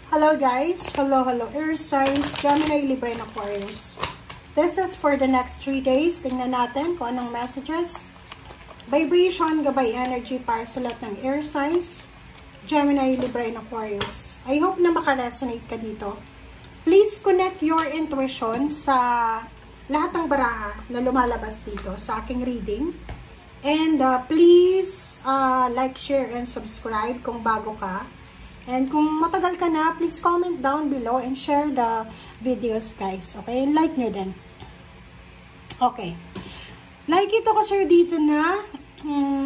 Hello guys, hello Air signs, Gemini, Libra, and Aquarius. This is for the next 3 days. Tingnan natin kung anong messages, vibration, gabay, energy para sa lahat ng air signs, Gemini, Libra, and Aquarius. I hope na makaresonate ka dito. Please connect your intuition sa lahat ng baraha na lumalabas dito sa aking reading. And please like, share, and subscribe kung bago ka. And kung matagal ka na, please comment down below and share the videos, guys. Okay? Like nyo din. Okay. Nakikita ko sir dito na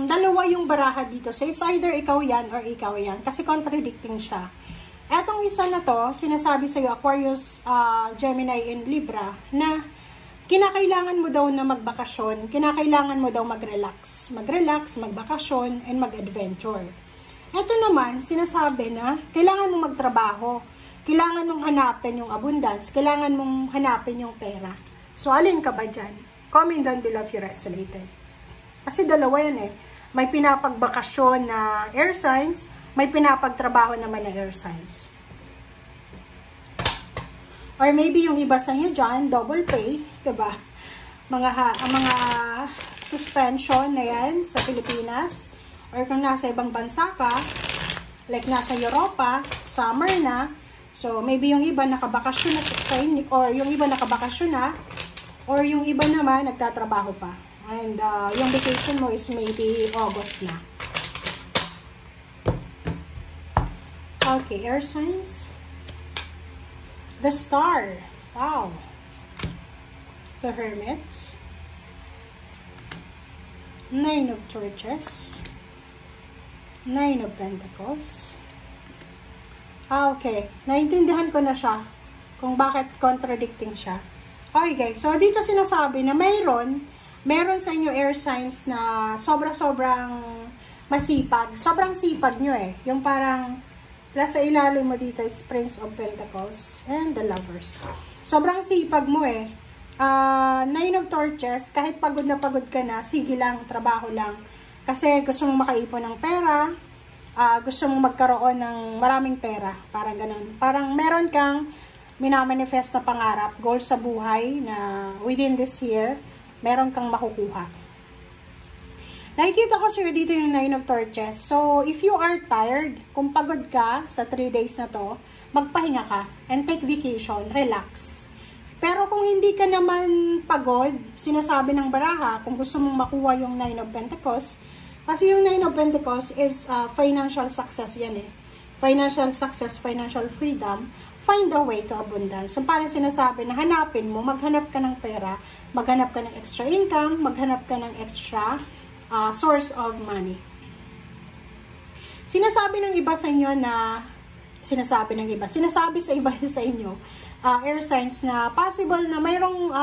dalawa yung baraha dito. So, it's either ikaw yan or ikaw yan. Kasi contradicting siya. Etong isa na to, sinasabi sa'yo, Aquarius, Gemini, and Libra, na kinakailangan mo daw na magbakasyon. Kinakailangan mo daw mag-relax. Mag-relax, magbakasyon, and mag-adventure. Ito naman, sinasabi na kailangan mong magtrabaho, kailangan mong hanapin yung abundance, kailangan mong hanapin yung pera. So, alin ka ba dyan? Comment down below if you resonated. Kasi dalawa yan eh. May pinapagbakasyon na air signs, may pinapagtrabaho naman na air signs. Or maybe yung iba sa inyo dyan, double pay, diba? Mga suspension na yan sa Pilipinas. Or kung nasa ibang bansa ka, like nasa Europa, summer na, so maybe yung iba nakabakasyon na sa inyo, or yung iba nakabakasyon na, or yung iba naman nagtatrabaho pa. And yung vacation mo is maybe August na. Okay, air signs. The Star. Wow. The Hermit. Nine of Torches. Nine of Pentacles. Okay. Naintindihan ko na siya kung bakit contradicting siya. Okay guys. So, dito sinasabi na meron sa inyo air signs na sobrang masipag. Sobrang sipag nyo eh. Yung parang nasa ilalim mo dito is Prince of Pentacles and the Lovers. Sobrang sipag mo eh. Nine of Torches, kahit pagod na pagod ka na, sige lang, trabaho lang. Kasi gusto mong makaipon ng pera, gusto mong magkaroon ng maraming pera, parang ganun. Parang meron kang minamanifest na pangarap, goal sa buhay na within this year, meron kang makukuha. Nakikita ko sa'yo dito yung Nine of Torches. So, if you are tired, kung pagod ka sa 3 days na to, magpahinga ka and take vacation, relax. Pero kung hindi ka naman pagod, sinasabi ng baraha, kung gusto mong makuha yung Nine of Pentacles, kasi yung Nine of Pentacles is financial success yan eh. Financial success, financial freedom, find a way to abundance. So parang sinasabi na hanapin mo, maghanap ka ng pera, maghanap ka ng extra income, maghanap ka ng extra source of money. Sinasabi sa iba sa inyo, air signs na possible na mayroong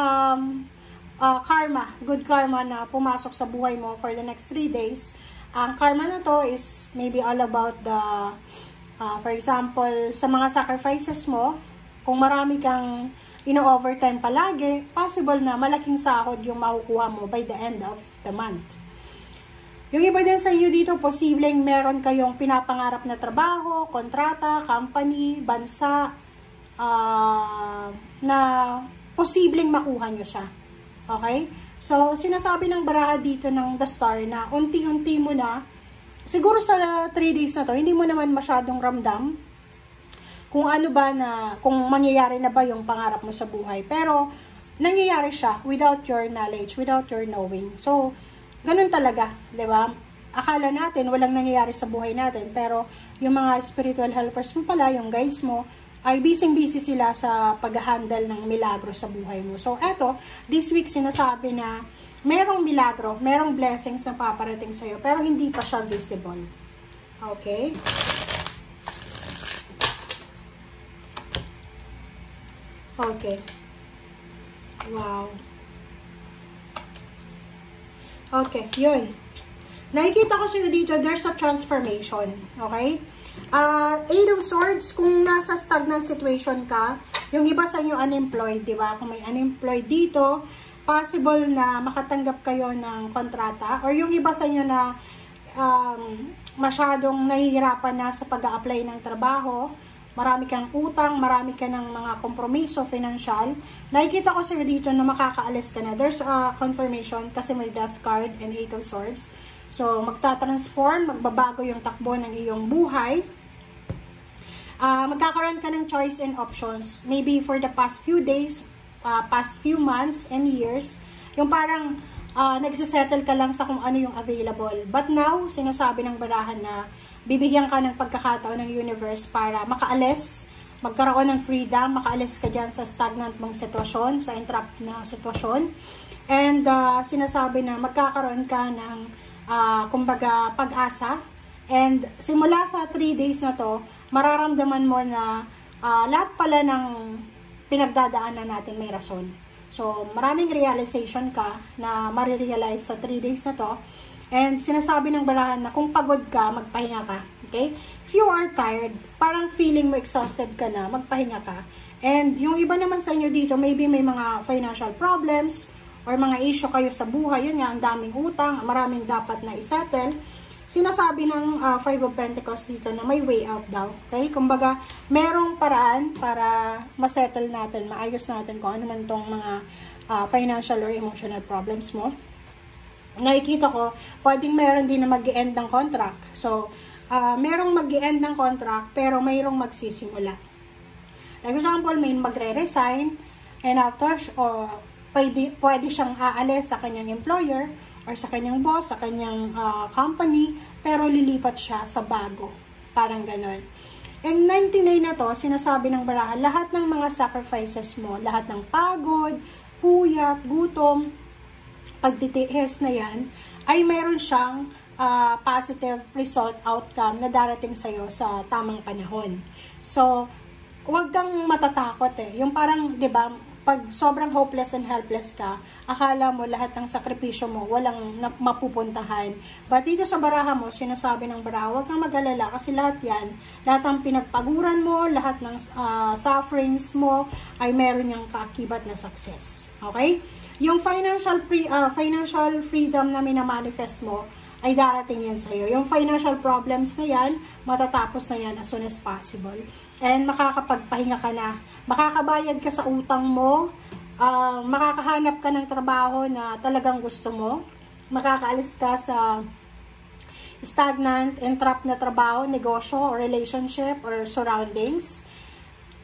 karma, good karma na pumasok sa buhay mo for the next 3 days. Ang karma na to is maybe all about the, for example, sa mga sacrifices mo, kung marami kang overtime palagi, possible na malaking sahod yung makukuha mo by the end of the month. Yung iba din sa inyo dito, posibleng meron kayong pinapangarap na trabaho, kontrata, company, bansa, na posibleng makuha nyo siya. Okay? So, sinasabi ng baraha dito ng The Star na unti-unti mo na, siguro sa 3 days na to, hindi mo naman masyadong ramdam kung ano ba na, kung mangyayari na ba yung pangarap mo sa buhay. Pero, nangyayari siya without your knowledge, without your knowing. So, ganun talaga, di ba? Akala natin walang nangyayari sa buhay natin, pero yung mga spiritual helpers mo pala, yung guides mo, ay busy sila sa pag-handle ng milagro sa buhay mo. So, eto, this week sinasabi na merong milagro, merong blessings na paparating sa'yo, pero hindi pa siya visible. Okay? Okay. Wow. Okay, yun. Nakikita ko sa'yo dito, there's a transformation. Okay? Eight of Swords, kung nasa stagnant situation ka, yung iba sa inyo unemployed, di ba? Kung may unemployed dito, possible na makatanggap kayo ng kontrata, or yung iba sa inyo na masyadong nahihirapan na sa pag-a-apply ng trabaho, marami kang utang, marami ka ng mga kompromiso, financial, nakikita ko sa'yo dito na makakaalis ka na. There's a confirmation kasi may Death card and Eight of Swords. So, magta-transform, magbabago yung takbo ng iyong buhay. Magkakaroon ka ng choice and options. Maybe for the past few days, past few months and years, yung parang nagsisettle ka lang sa kung ano yung available. But now, sinasabi ng barahan na bibigyan ka ng pagkakataon ng universe para makaalis, magkaroon ng freedom, makaalis ka dyan sa stagnant mong sitwasyon, sa entrapped na sitwasyon. And sinasabi na magkakaroon ka ng, kumbaga, pag-asa. And simula sa 3 days na to, mararamdaman mo na lahat pala ng pinagdadaanan natin may rason. So, maraming realization ka na marirealize sa 3 days na to. And sinasabi ng barahan na kung pagod ka, magpahinga ka. Okay? If you are tired, parang feeling mo exhausted ka na, magpahinga ka. And yung iba naman sa inyo dito, maybe may mga financial problems or mga issue kayo sa buhay. Yun nga, ang daming utang, maraming dapat na isettle. Sinasabi ng Five of Pentacles dito na may way out daw. Okay? Kumbaga, merong paraan para masettle natin, maayos natin kung ano man tong mga financial or emotional problems mo. Nakikita ko, pwedeng meron din na mag-e-end ng contract. So, merong mag-e-end ng contract, pero mayroong magsisimula. Like example, may magre-resign, and after, pwede siyang aalis sa kanyang employer, or sa kanyang boss, sa kanyang company, pero lilipat siya sa bago. Parang ganon. And 99 na to, sinasabi ng barahan, lahat ng mga sacrifices mo, lahat ng pagod, puyat, gutom, pagtitiis na yan, ay mayroon siyang positive result, outcome na darating sa'yo sa tamang panahon. So, huwag kang matatakot eh. Yung parang, di ba, pag sobrang hopeless and helpless ka, akala mo lahat ng sakripisyo mo, walang mapupuntahan. But dito sa baraha mo, sinasabi ng baraha, huwag kang mag-alala kasi lahat yan, lahat ng pinagpaguran mo, lahat ng sufferings mo, ay meron yung kaakibat na success. Okay? Yung financial freedom na minamanifest mo, ay darating yan sa'yo. Yung financial problems na yan, matatapos na yan as soon as possible. And makakapagpahinga ka na. Makakabayad ka sa utang mo. Makakahanap ka ng trabaho na talagang gusto mo. Makakaalis ka sa stagnant, entrapped na trabaho, negosyo, or relationship, or surroundings.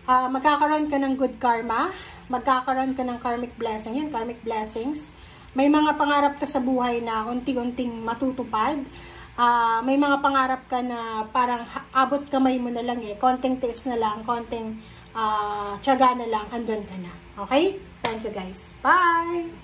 Magkakaroon ka ng good karma. Magkakaroon ka ng karmic blessing. Yan, karmic blessings. May mga pangarap ka sa buhay na unti-unting matutupad. May mga pangarap ka na parang abot kamay mo na lang eh. Konting tiis na lang, konting tiyaga na lang, andun ka na. Okay? Thank you guys. Bye!